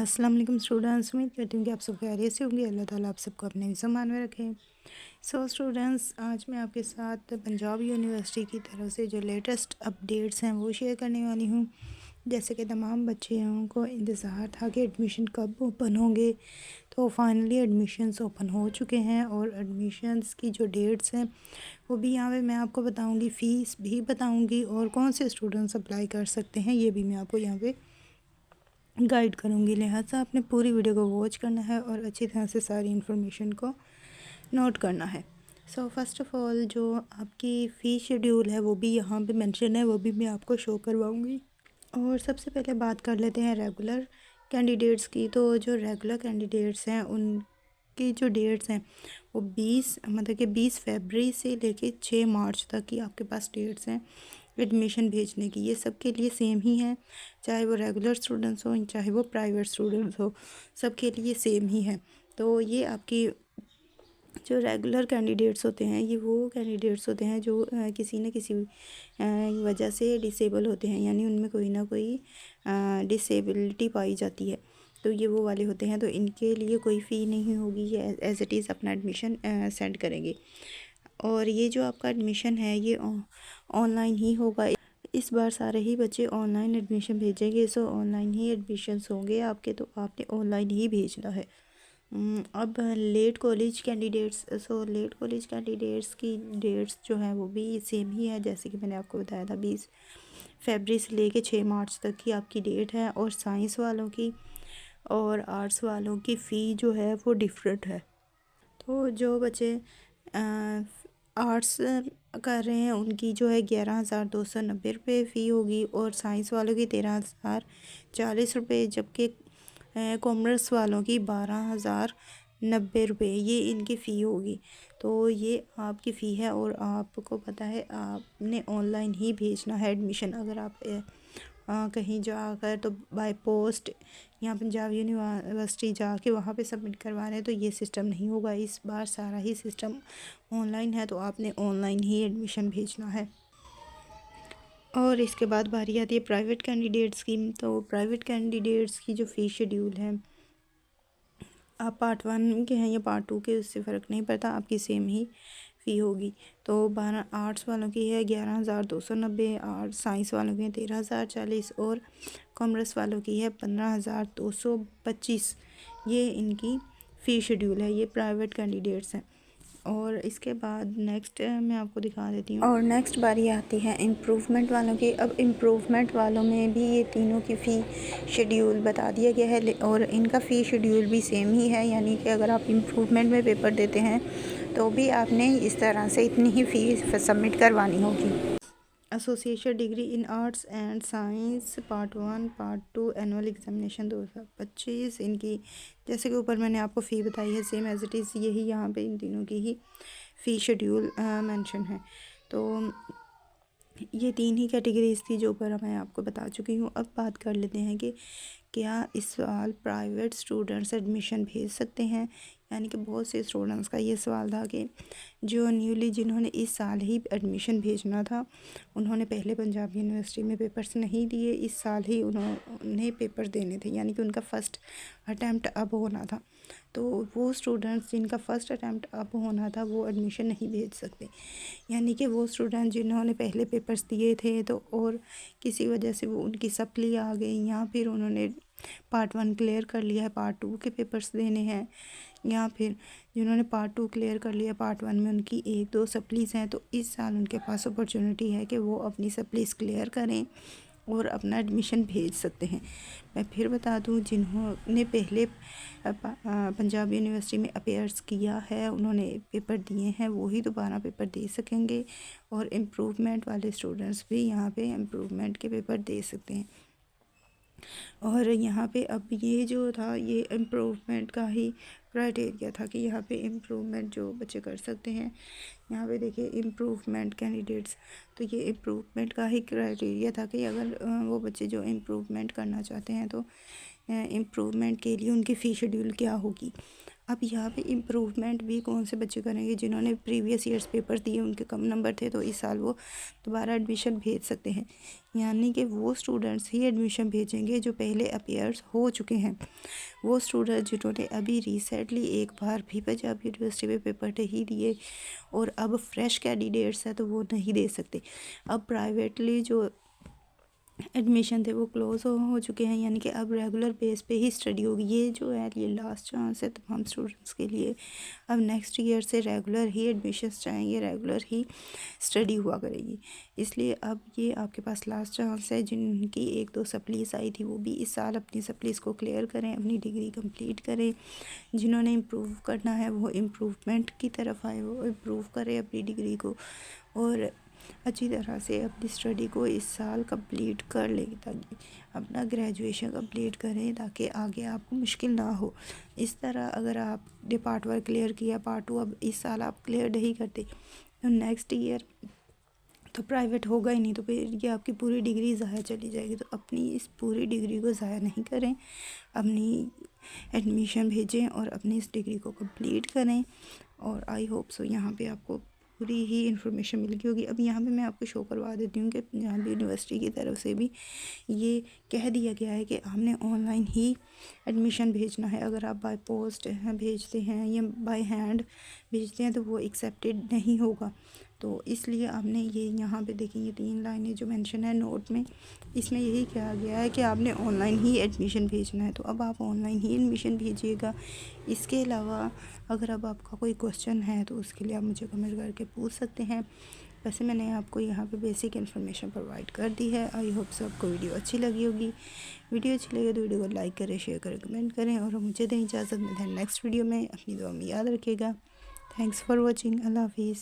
अस्सलाम वालेकुम स्टूडेंट्स। उम्मीद करती हूँ कि आप सब खैरियत से होंगे। अल्लाह ताला आप सबको अपने ईमान में रखे। स्टूडेंट्स, आज मैं आपके साथ पंजाब यूनिवर्सिटी की तरफ से जो लेटेस्ट अपडेट्स हैं वो शेयर करने वाली हूँ। जैसे कि तमाम बच्चों को इंतज़ार था कि एडमिशन कब ओपन होंगे, तो फाइनली एडमिशन्स ओपन हो चुके हैं और एडमिशन्स की जो डेट्स हैं वो भी यहाँ पे मैं आपको बताऊँगी, फ़ीस भी बताऊँगी और कौन से स्टूडेंट्स अप्लाई कर सकते हैं ये भी मैं आपको यहाँ पे गाइड करूँगी। लिहाजा आपने पूरी वीडियो को वॉच करना है और अच्छी तरह से सारी इन्फॉर्मेशन को नोट करना है। फर्स्ट ऑफ़ ऑल जो आपकी फ़ीस शेड्यूल है वो भी यहाँ पे मेंशन है, वो भी मैं आपको शो करवाऊँगी। और सबसे पहले बात कर लेते हैं रेगुलर कैंडिडेट्स की। तो जो रेगुलर कैंडिडेट्स हैं उनकी जो डेट्स हैं वो 20 फरवरी से लेके 6 मार्च तक की आपके पास डेट्स हैं एडमिशन भेजने की। ये सब के लिए सेम ही है, चाहे वो रेगुलर स्टूडेंट्स हो चाहे वो प्राइवेट स्टूडेंट्स हो, सब के लिए सेम ही है। तो ये आपकी जो रेगुलर कैंडिडेट्स होते हैं ये वो कैंडिडेट्स होते हैं जो किसी न किसी वजह से डिसेबल होते हैं, यानी उनमें कोई ना कोई डिसेबिलिटी पाई जाती है, तो ये वो वाले होते हैं। तो इनके लिए कोई फ़ी नहीं होगी, ये एज़ इट इज़ अपना एडमिशन सेंड करेंगे। और ये जो आपका एडमिशन है ये ऑनलाइन ही होगा। इस बार सारे ही बच्चे ऑनलाइन एडमिशन भेजेंगे, ऑनलाइन ही एडमिशन्स होंगे आपके, तो आपने ऑनलाइन ही भेजना है। अब लेट कॉलेज कैंडिडेट्स की डेट्स जो हैं वो भी सेम ही है, जैसे कि मैंने आपको बताया था 20 फरवरी से लेके 6 मार्च तक की आपकी डेट है। और साइंस वालों की और आर्ट्स वालों की फ़ी जो है वो डिफरेंट है। तो जो बच्चे आर्ट्स कर रहे हैं उनकी जो है 11,290 रुपये फ़ी होगी और साइंस वालों की 13,040 रुपये, जबकि कॉमर्स वालों की 12,090 रुपये ये इनकी फ़ी होगी। तो ये आपकी फ़ी है और आपको पता है आपने ऑनलाइन ही भेजना है एडमिशन। अगर आप कहीं जाकर तो बाय पोस्ट या पंजाब यूनिवर्सिटी जाके वहाँ पे सबमिट करवा रहे हैं तो ये सिस्टम नहीं होगा। इस बार सारा ही सिस्टम ऑनलाइन है, तो आपने ऑनलाइन ही एडमिशन भेजना है। और इसके बाद बारी आती है प्राइवेट कैंडिडेट्स की। तो प्राइवेट कैंडिडेट्स की जो फ़ी शेड्यूल है, आप पार्ट 1 के हैं या पार्ट 2 के, उससे फ़र्क नहीं पड़ता, आपकी सेम ही फ़ी होगी। तो 12 आर्ट्स वालों की है 11,290, आर्ट्स साइंस वालों की है 13,040 और कॉमर्स वालों की है 15,225। ये इनकी फ़ी शेड्यूल है, ये प्राइवेट कैंडिडेट्स हैं। और इसके बाद नेक्स्ट मैं आपको दिखा देती हूँ। और नेक्स्ट बारी आती है इम्प्रूवमेंट वालों की। अब इम्प्रूवमेंट वालों में भी ये तीनों की फ़ी शेड्यूल बता दिया गया है और इनका फ़ी शेड्यूल भी सेम ही है, यानी कि अगर आप इम्प्रूवमेंट में पेपर देते हैं तो भी आपने इस तरह से इतनी ही फ़ी सबमिट करवानी होगी। Association degree in arts and science part 1 part 2 annual examination 2025, इनकी जैसे कि ऊपर मैंने आपको फ़ी बताई है सेम एज इट इज़ यही यहाँ पे इन तीनों की ही फ़ी शेड्यूल मेंशन है। तो ये 3 ही कैटेगरीज़ थी जो ऊपर मैं आपको बता चुकी हूँ। अब बात कर लेते हैं कि क्या इस साल प्राइवेट स्टूडेंट्स एडमिशन भेज सकते हैं, यानी कि बहुत से स्टूडेंट्स का ये सवाल था कि जो न्यूली जिन्होंने इस साल ही एडमिशन भेजना था उन्होंने पहले पंजाब यूनिवर्सिटी में पेपर्स नहीं दिए, इस साल ही उन्होंने पेपर देने थे, यानी कि उनका फ़र्स्ट अटैम्प्ट अब होना था। तो वो स्टूडेंट्स जिनका फ़र्स्ट अटैम्प्ट अब होना था वो एडमिशन नहीं भेज सकते, यानी कि वो स्टूडेंट जिन्होंने पहले पेपर्स दिए थे तो और किसी वजह से वो उनकी सप्ली आ गई या फिर उन्होंने पार्ट 1 क्लियर कर लिया है, पार्ट 2 के पेपर्स देने हैं, या फिर जिन्होंने पार्ट 2 क्लियर कर लिया पार्ट 1 में उनकी 1-2 सप्लीज़ हैं, तो इस साल उनके पास अपॉर्चुनिटी है कि वो अपनी सप्लीज़ क्लियर करें और अपना एडमिशन भेज सकते हैं। मैं फिर बता दूं, जिन्होंने पहले पंजाब यूनिवर्सिटी में अपेयर्स किया है, उन्होंने पेपर दिए हैं, वो ही दोबारा पेपर दे सकेंगे। और इम्प्रूवमेंट वाले स्टूडेंट्स भी यहाँ पे इम्प्रूवमेंट के पेपर दे सकते हैं। और यहाँ पे अब ये जो था ये इम्प्रूवमेंट का ही क्राइटेरिया था कि यहाँ पे इम्प्रूवमेंट जो बच्चे कर सकते हैं। यहाँ पे देखिए इम्प्रूवमेंट कैंडिडेट्स, तो ये इम्प्रूवमेंट का ही क्राइटेरिया था कि अगर वो बच्चे जो इम्प्रूवमेंट करना चाहते हैं तो इम्प्रूवमेंट के लिए उनकी फ़ी शेड्यूल क्या होगी। अब यहाँ पे इम्प्रूवमेंट भी कौन से बच्चे करेंगे, जिन्होंने प्रीवियस ईयर्स पेपर दिए उनके कम नंबर थे, तो इस साल वो दोबारा एडमिशन भेज सकते हैं। यानी कि वो स्टूडेंट्स ही एडमिशन भेजेंगे जो पहले अपीयर्स हो चुके हैं। वो स्टूडेंट जिन्होंने अभी रिसेंटली एक बार भी पंजाब यूनिवर्सिटी में पेपर नहीं दिए और अब फ्रेश कैंडिडेट्स हैं, तो वो नहीं दे सकते। अब प्राइवेटली जो एडमिशन थे वो क्लोज़ हो चुके हैं, यानी कि अब रेगुलर बेस पे ही स्टडी होगी। ये जो है ये लास्ट चांस है तमाम स्टूडेंट्स के लिए। अब नेक्स्ट ईयर से रेगुलर ही एडमिशन्स चाहेंगे, रेगुलर ही स्टडी हुआ करेगी। इसलिए अब ये आपके पास लास्ट चांस है। जिनकी 1-2 सप्लीस आई थी वो भी इस साल अपनी सप्लीस को क्लियर करें, अपनी डिग्री कंप्लीट करें। जिन्होंने इम्प्रूव करना है वो इम्प्रूवमेंट की तरफ आए, वो इम्प्रूव करें अपनी डिग्री को और अच्छी तरह से अपनी स्टडी को इस साल कंप्लीट कर लें, ताकि अपना ग्रेजुएशन कंप्लीट करें, ताकि आगे आपको मुश्किल ना हो। इस तरह अगर आपने पार्ट 1 क्लियर किया, पार्ट 2 अब इस साल आप क्लियर नहीं करते, तो नेक्स्ट ईयर तो प्राइवेट होगा ही नहीं, तो फिर ये आपकी पूरी डिग्री ज़ाया चली जाएगी। तो अपनी इस पूरी डिग्री को ज़ाया नहीं करें, अपनी एडमिशन भेजें और अपनी इस डिग्री को कंप्लीट करें। और आई होप सो यहाँ पे आपको पूरी ही इन्फॉर्मेशन मिल गई होगी। अब यहाँ पे मैं आपको शो करवा देती हूँ कि पंजाब यूनिवर्सिटी की तरफ से भी ये कह दिया गया है कि हमने ऑनलाइन ही एडमिशन भेजना है। अगर आप बाय पोस्ट भेजते हैं या बाय हैंड भेजते हैं तो वो एक्सेप्टेड नहीं होगा। तो इसलिए आपने ये यहाँ पे देखिए, ये 3 लाइनें जो मेंशन है नोट में, इसमें यही कहा गया है कि आपने ऑनलाइन ही एडमिशन भेजना है। तो अब आप ऑनलाइन ही एडमिशन भेजिएगा। इसके अलावा अगर अब आपका कोई क्वेश्चन है तो उसके लिए आप मुझे कमेंट करके पूछ सकते हैं। वैसे मैंने आपको यहाँ पे बेसिक इन्फॉर्मेशन प्रोवाइड कर दी है। आई होप सो आपको वीडियो अच्छी लगी होगी। वीडियो अच्छी लगे तो वीडियो को लाइक करें, शेयर करें, कमेंट करें और मुझे दें इजाज़त। में नेक्स्ट वीडियो में अपनी दुआ में याद रखिएगा। Thanks for watching. अल्लाह हाफिज़।